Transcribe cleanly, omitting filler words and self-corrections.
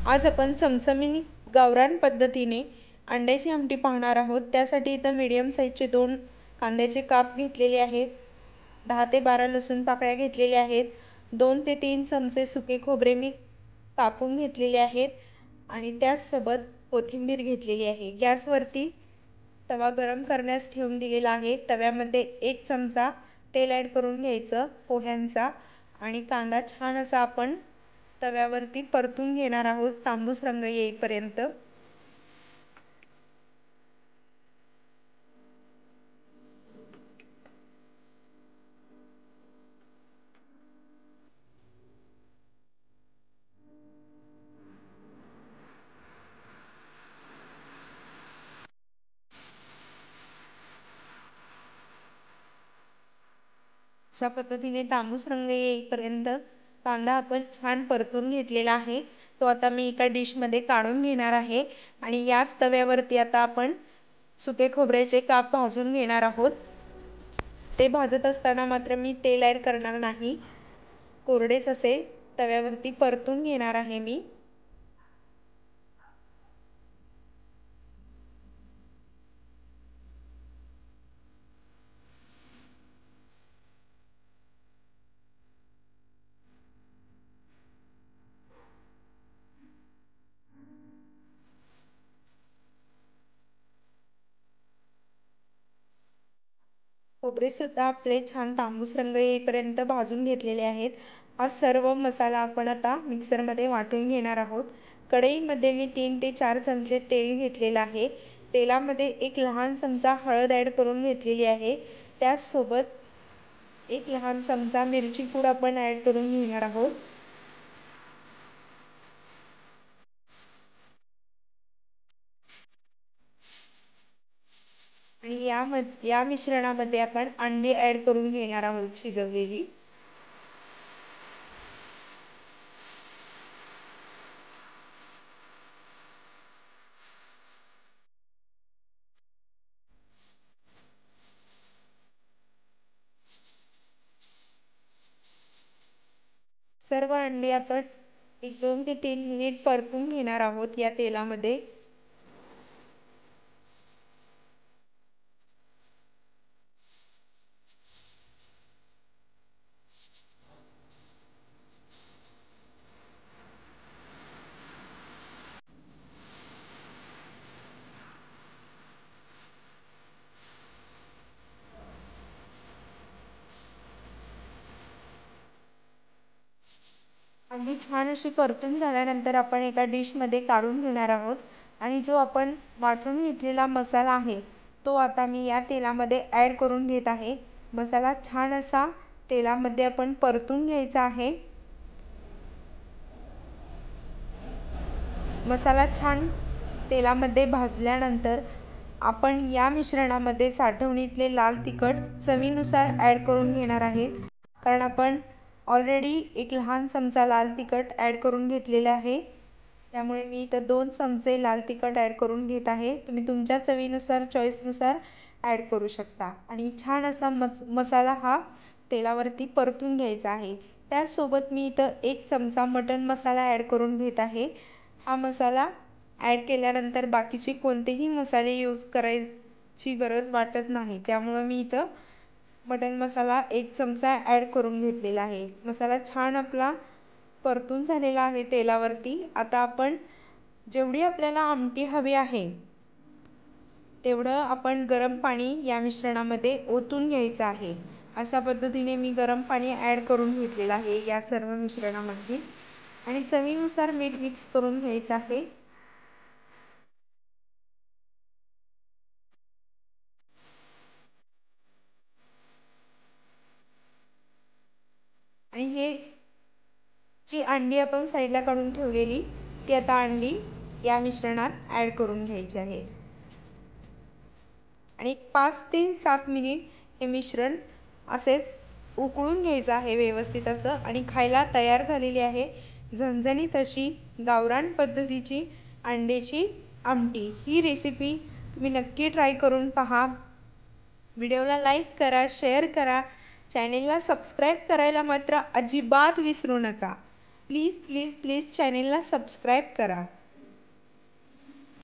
आज आपण चमचमीत गावरान पद्धतीने अंड्याची आमटी पाहणार आहोत। त्यासाठी इथं मीडियम साईजचे 2 कांद्याचे काप घेतलेले आहेत, 10 ते 12 लसूण पाकळ्या घेतलेल्या आहेत, 2 ते 3 चमचे सुके खोबरे मी कापून घेतलेले आहेत आणि त्याचसोबत कोथिंबीर घेतलेली आहे। गॅसवरती तवा गरम करण्यास ठेवून दिलेला आहे। तव्यामध्ये 1 चमचा तेल ॲड करून घ्यायचं पोह्यांचा आणि कांदा छान असा आपण तव्यावरती परतून घेणार आहोत तांबूस रंग येईपर्यंत। अशा पद्धतीने तांबूस रंग येईपर्यंत कांदा आपण छान परतून घेतलेला आहे। तो आता मी एका डिशमध्ये काढून घेणार आहे आणि याच तव्यावरती आता आपण सुके खोबऱ्याचे काप भाजून घेणार आहोत। ते भाजत असताना मात्र मी तेल ॲड करणार नाही, कोरडेच असे तव्यावरती परतून घेणार आहे मी। खोबरे सुद्धा आपले छान तांबूस रंग येईपर्यंत भाजून घेतलेले आहेत। हा सर्व मसाला आपण आता मिक्सरमध्ये वाटून घेणार आहोत। कढईमध्ये मी 3 ते 4 चमचे तेल घेतलेलं आहे। तेलामध्ये 1 लहान चमचा हळद ॲड करून घेतलेली आहे। त्याचसोबत 1 लहान चमचा मिरची पूड आपण ॲड करून घेणार आहोत। आणि या मिश्रणामध्ये आपण अंडी ॲड करून घेणार आहोत शिजवलेली। सर्व अंडी आपण 1-2 ते 3 मिनिट परतून घेणार आहोत या तेलामध्ये। अंडी छान अशी परतून झाल्यानंतर आपण एका डिशमध्ये काढून घेणार आहोत आणि जो आपण वाटून घेतलेला मसाला आहे तो आता मी या तेलामध्ये ॲड करून घेत आहे। मसाला छान असा तेलामध्ये आपण परतून घ्यायचा आहे। मसाला छान तेलामध्ये भाजल्यानंतर आपण या मिश्रणामध्ये साठवणीतले लाल तिखट चवीनुसार ॲड करून घेणार आहे, कारण आपण ऑलरेडी 1 लहान चमचा लाल तिखट ॲड करून घेतलेले आहे। त्यामुळे मी इथं 2 चमचे लाल तिखट ॲड करून घेत आहे। तुम्ही तुमच्या चवीनुसार चॉईसनुसार ॲड करू शकता आणि छान असा मसाला हा तेलावरती परतून घ्यायचा आहे। त्याचसोबत मी इथं 1 चमचा मटण मसाला ॲड करून घेत आहे। हा मसाला ॲड केल्यानंतर बाकीचे कोणतेही मसाले यूज करायची गरज वाटत नाही, त्यामुळे मी इथं मटण मसाला 1 चमचा ॲड करून घेतलेला आहे। मसाला छान आपला परतून झालेला आहे तेलावरती। आता आपण जेवढी आपल्याला आमटी हवी आहे तेवढं आपण गरम पाणी या मिश्रणामध्ये ओतून घ्यायचं आहे। अशा पद्धतीने मी गरम पाणी ॲड करून घेतलेलं आहे या सर्व मिश्रणामध्ये आणि चवीनुसार मीठ मिक्स करून घ्यायचं आहे। आणि हे जी अंडी आपण साईडला काढून ठेवलेली ती आता अंडी या मिश्रणात ॲड करून घ्यायची आहे आणि 5 ते 7 मिनिट हे मिश्रण असेच उकळून घ्यायचं आहे व्यवस्थित असं आणि खायला तयार झालेली आहे झणझणीत अशी गावरान पद्धतीची अंड्याची आमटी। ही रेसिपी तुम्ही नक्की ट्राय करून पहा। व्हिडिओला लाईक करा, शेअर करा, चॅनेलला सबस्क्राईब करायला मात्र अजिबात विसरू नका. प्लीज प्लीज प्लीज चॅनेलला सबस्क्राईब करा.